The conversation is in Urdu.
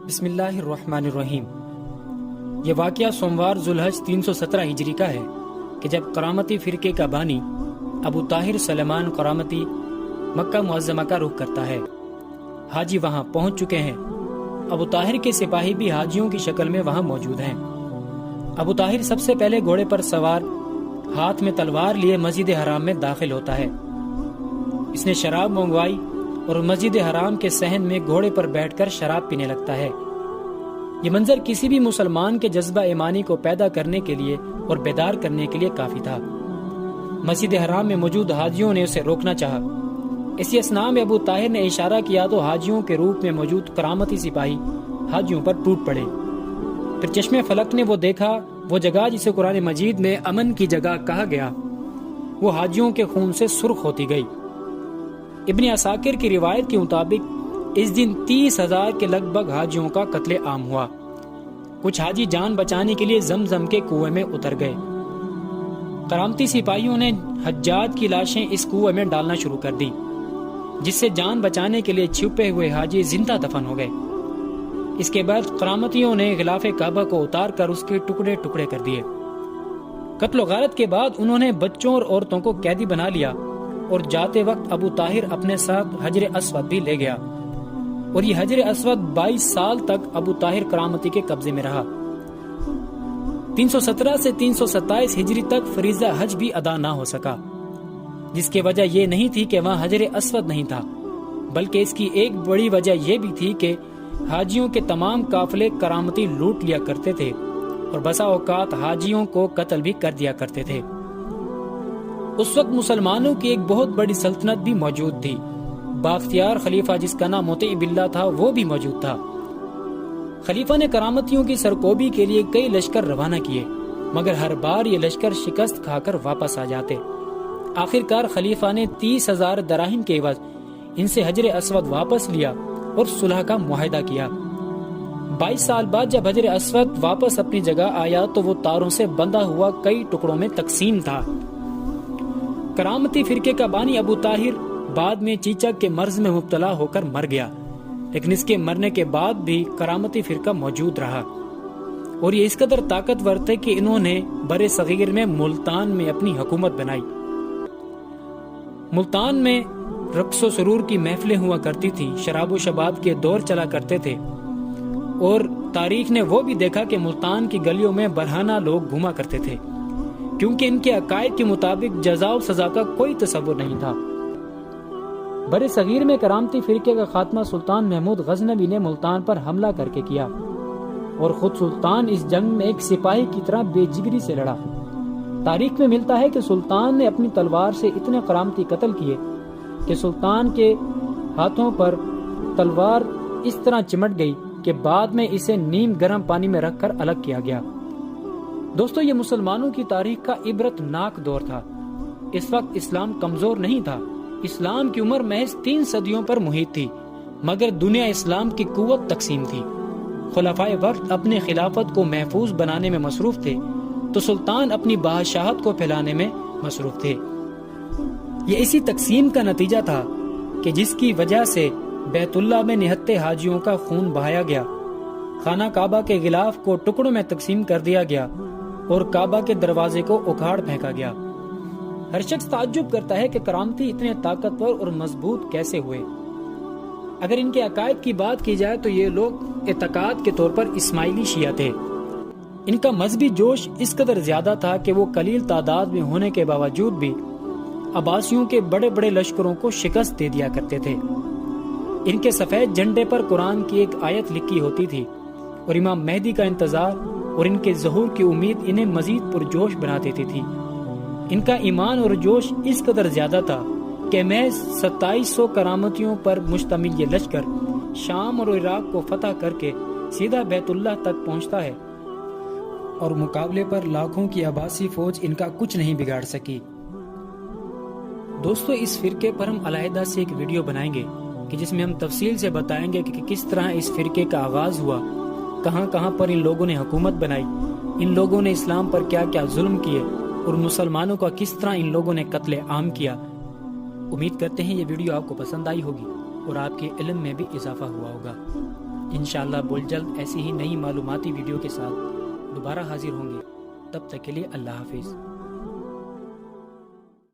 بسم اللہ الرحمن الرحیم۔ یہ واقعہ سوموار ذوالحج 317 ہجری کا ہے کہ جب کرامتی فرقے کا بانی ابو طاہر سلیمان کرامتی مکہ معظمہ کا رخ کرتا ہے۔ حاجی وہاں پہنچ چکے ہیں۔ ابو طاہر کے سپاہی بھی حاجیوں کی شکل میں وہاں موجود ہیں۔ ابو طاہر سب سے پہلے گھوڑے پر سوار ہاتھ میں تلوار لیے مسجد حرام میں داخل ہوتا ہے۔ اس نے شراب منگوائی اور مسجد حرام کے صحن میں گھوڑے پر بیٹھ کر شراب پینے لگتا ہے۔ یہ منظر کسی بھی مسلمان کے جذبہ ایمانی کو پیدا کرنے کے لیے اور بیدار کرنے کے لیے کافی تھا۔ مسجد حرام میں موجود حاجیوں نے اسے روکنا چاہا۔ اسی اثناء میں ابو طاہر نے اشارہ کیا تو حاجیوں کے روپ میں موجود کرامتی سپاہی حاجیوں پر ٹوٹ پڑے۔ پھر چشمے فلک نے وہ دیکھا، وہ جگہ جسے قرآن مجید میں امن کی جگہ کہا گیا، وہ حاجیوں کے خون سے سرخ ہوتی گئی۔ ابن عساکر کی روایت کے مطابق اس دن 30,000 کے لگ بھگ حاجیوں کا قتل عام ہوا۔ کچھ حاجی جان بچانے کے لیے زمزم کے کنویں میں اتر گئے۔ کرامتی سپاہیوں نے حجاج کی لاشیں اس کنویں میں ڈالنا شروع کر دی، جس سے جان بچانے کے لیے چھپے ہوئے حاجی زندہ دفن ہو گئے۔ اس کے بعد کرامتیوں نے غلاف کعبہ کو اتار کر اس کے ٹکڑے ٹکڑے کر دیے۔ قتل و غارت کے بعد انہوں نے بچوں اور عورتوں کو قیدی بنا لیا اور جاتے وقت ابو طاہر اپنے ساتھ حجر اسود بھی لے گیا، اور یہ حجر اسود 22 سال تک ابو طاہر کرامتی کے قبضے میں رہا۔ 317 سے 327 ہجری تک فریضہ حج بھی ادا نہ ہو سکا، جس کی وجہ یہ نہیں تھی کہ وہاں حجر اسود نہیں تھا، بلکہ اس کی ایک بڑی وجہ یہ بھی تھی کہ حاجیوں کے تمام قافلے کرامتی لوٹ لیا کرتے تھے اور بسا اوقات حاجیوں کو قتل بھی کر دیا کرتے تھے۔ اس وقت مسلمانوں کی ایک بہت بڑی سلطنت بھی موجود تھی۔ بااختیار خلیفہ جس کا نام مطیع باللہ تھا وہ بھی موجود تھا۔ خلیفہ نے کرامتیوں کی سرکوبی کے لیے کئی لشکر روانہ کیے، مگر ہر بار یہ لشکر شکست کھا کر واپس آ جاتے۔ آخرکار خلیفہ نے 30,000 دراہم کے عوض ان سے حجر اسود واپس لیا اور صلح کا معاہدہ کیا۔ 22 سال بعد جب حجر اسود واپس اپنی جگہ آیا تو وہ تاروں سے بندھا ہوا کئی ٹکڑوں میں تقسیم تھا۔ کرامتی فرقے کا بانی ابو طاہر بعد میں چیچک کے مرض میں مبتلا ہو کر مر گیا، لیکن اس کے مرنے کے بعد بھی کرامتی فرقہ موجود رہا، اور یہ اس قدر طاقتور تھے کہ انہوں نے برِ صغیر میں ملتان میں اپنی حکومت بنائی۔ ملتان میں رقص و سرور کی محفلیں ہوا کرتی تھی، شراب و شباب کے دور چلا کرتے تھے، اور تاریخ نے وہ بھی دیکھا کہ ملتان کی گلیوں میں برہنہ لوگ گھوما کرتے تھے، کیونکہ ان کے عقائد کے مطابق جزا و سزا کا کوئی تصور نہیں تھا۔ برِ صغیر میں کرامتی فرقے کا خاتمہ سلطان محمود غزنوی نے ملتان پر حملہ کر کے کیا، اور خود سلطان اس جنگ میں ایک سپاہی کی طرح بے جگری سے لڑا۔ تاریخ میں ملتا ہے کہ سلطان نے اپنی تلوار سے اتنے کرامتی قتل کیے کہ سلطان کے ہاتھوں پر تلوار اس طرح چمٹ گئی کہ بعد میں اسے نیم گرم پانی میں رکھ کر الگ کیا گیا۔ دوستو، یہ مسلمانوں کی تاریخ کا عبرت ناک دور تھا۔ اس وقت اسلام کمزور نہیں تھا، اسلام کی عمر محض 3 صدیوں پر محیط تھی، مگر دنیا اسلام کی قوت تقسیم تھی۔ خلفائے وقت اپنے خلافت کو محفوظ بنانے میں مصروف تھے تو سلطان اپنی بادشاہت کو پھیلانے میں مصروف تھے۔ یہ اسی تقسیم کا نتیجہ تھا کہ جس کی وجہ سے بیت اللہ میں نہتے حاجیوں کا خون بہایا گیا، خانہ کعبہ کے غلاف کو ٹکڑوں میں تقسیم کر دیا گیا اور کعبہ کے دروازے کو اکھاڑ پھینکا گیا۔ ہر شخص تعجب کرتا ہے کہ کرامتی اتنے طاقتور اور مضبوط کیسے ہوئے۔ اگر ان کے عقائد کی بات کی جائے تو یہ لوگ اعتقاد کے طور پر اسماعیلی شیعہ تھے۔ ان کا مذہبی جوش اس قدر زیادہ تھا کہ وہ قلیل تعداد میں ہونے کے باوجود بھی عباسیوں کے بڑے بڑے لشکروں کو شکست دے دیا کرتے تھے۔ ان کے سفید جھنڈے پر قرآن کی ایک آیت لکھی ہوتی تھی، اور امام مہدی کا انتظار اور ان کے ظہور کی امید انہیں مزید پرجوش بنا دیتی تھی۔ ان کا ایمان اور جوش اس قدر زیادہ تھا کہ محض 2700 کرامتیوں پر مشتمل یہ لشکر شام اور عراق کو فتح کر کے سیدھا بیت اللہ تک پہنچتا ہے، اور مقابلے پر لاکھوں کی عباسی فوج ان کا کچھ نہیں بگاڑ سکی۔ دوستو، اس فرقے پر ہم علیحدہ سے ایک ویڈیو بنائیں گے کہ جس میں ہم تفصیل سے بتائیں گے کہ کس طرح اس فرقے کا آغاز ہوا، کہاں کہاں پر ان لوگوں نے حکومت بنائی، ان لوگوں نے اسلام پر کیا کیا ظلم کیے، اور مسلمانوں کا کس طرح ان لوگوں نے قتل عام کیا۔ امید کرتے ہیں یہ ویڈیو آپ کو پسند آئی ہوگی اور آپ کے علم میں بھی اضافہ ہوا ہوگا۔ انشاءاللہ بہت جلد ایسی ہی نئی معلوماتی ویڈیو کے ساتھ دوبارہ حاضر ہوں گے. تب تک کے لیے اللہ حافظ.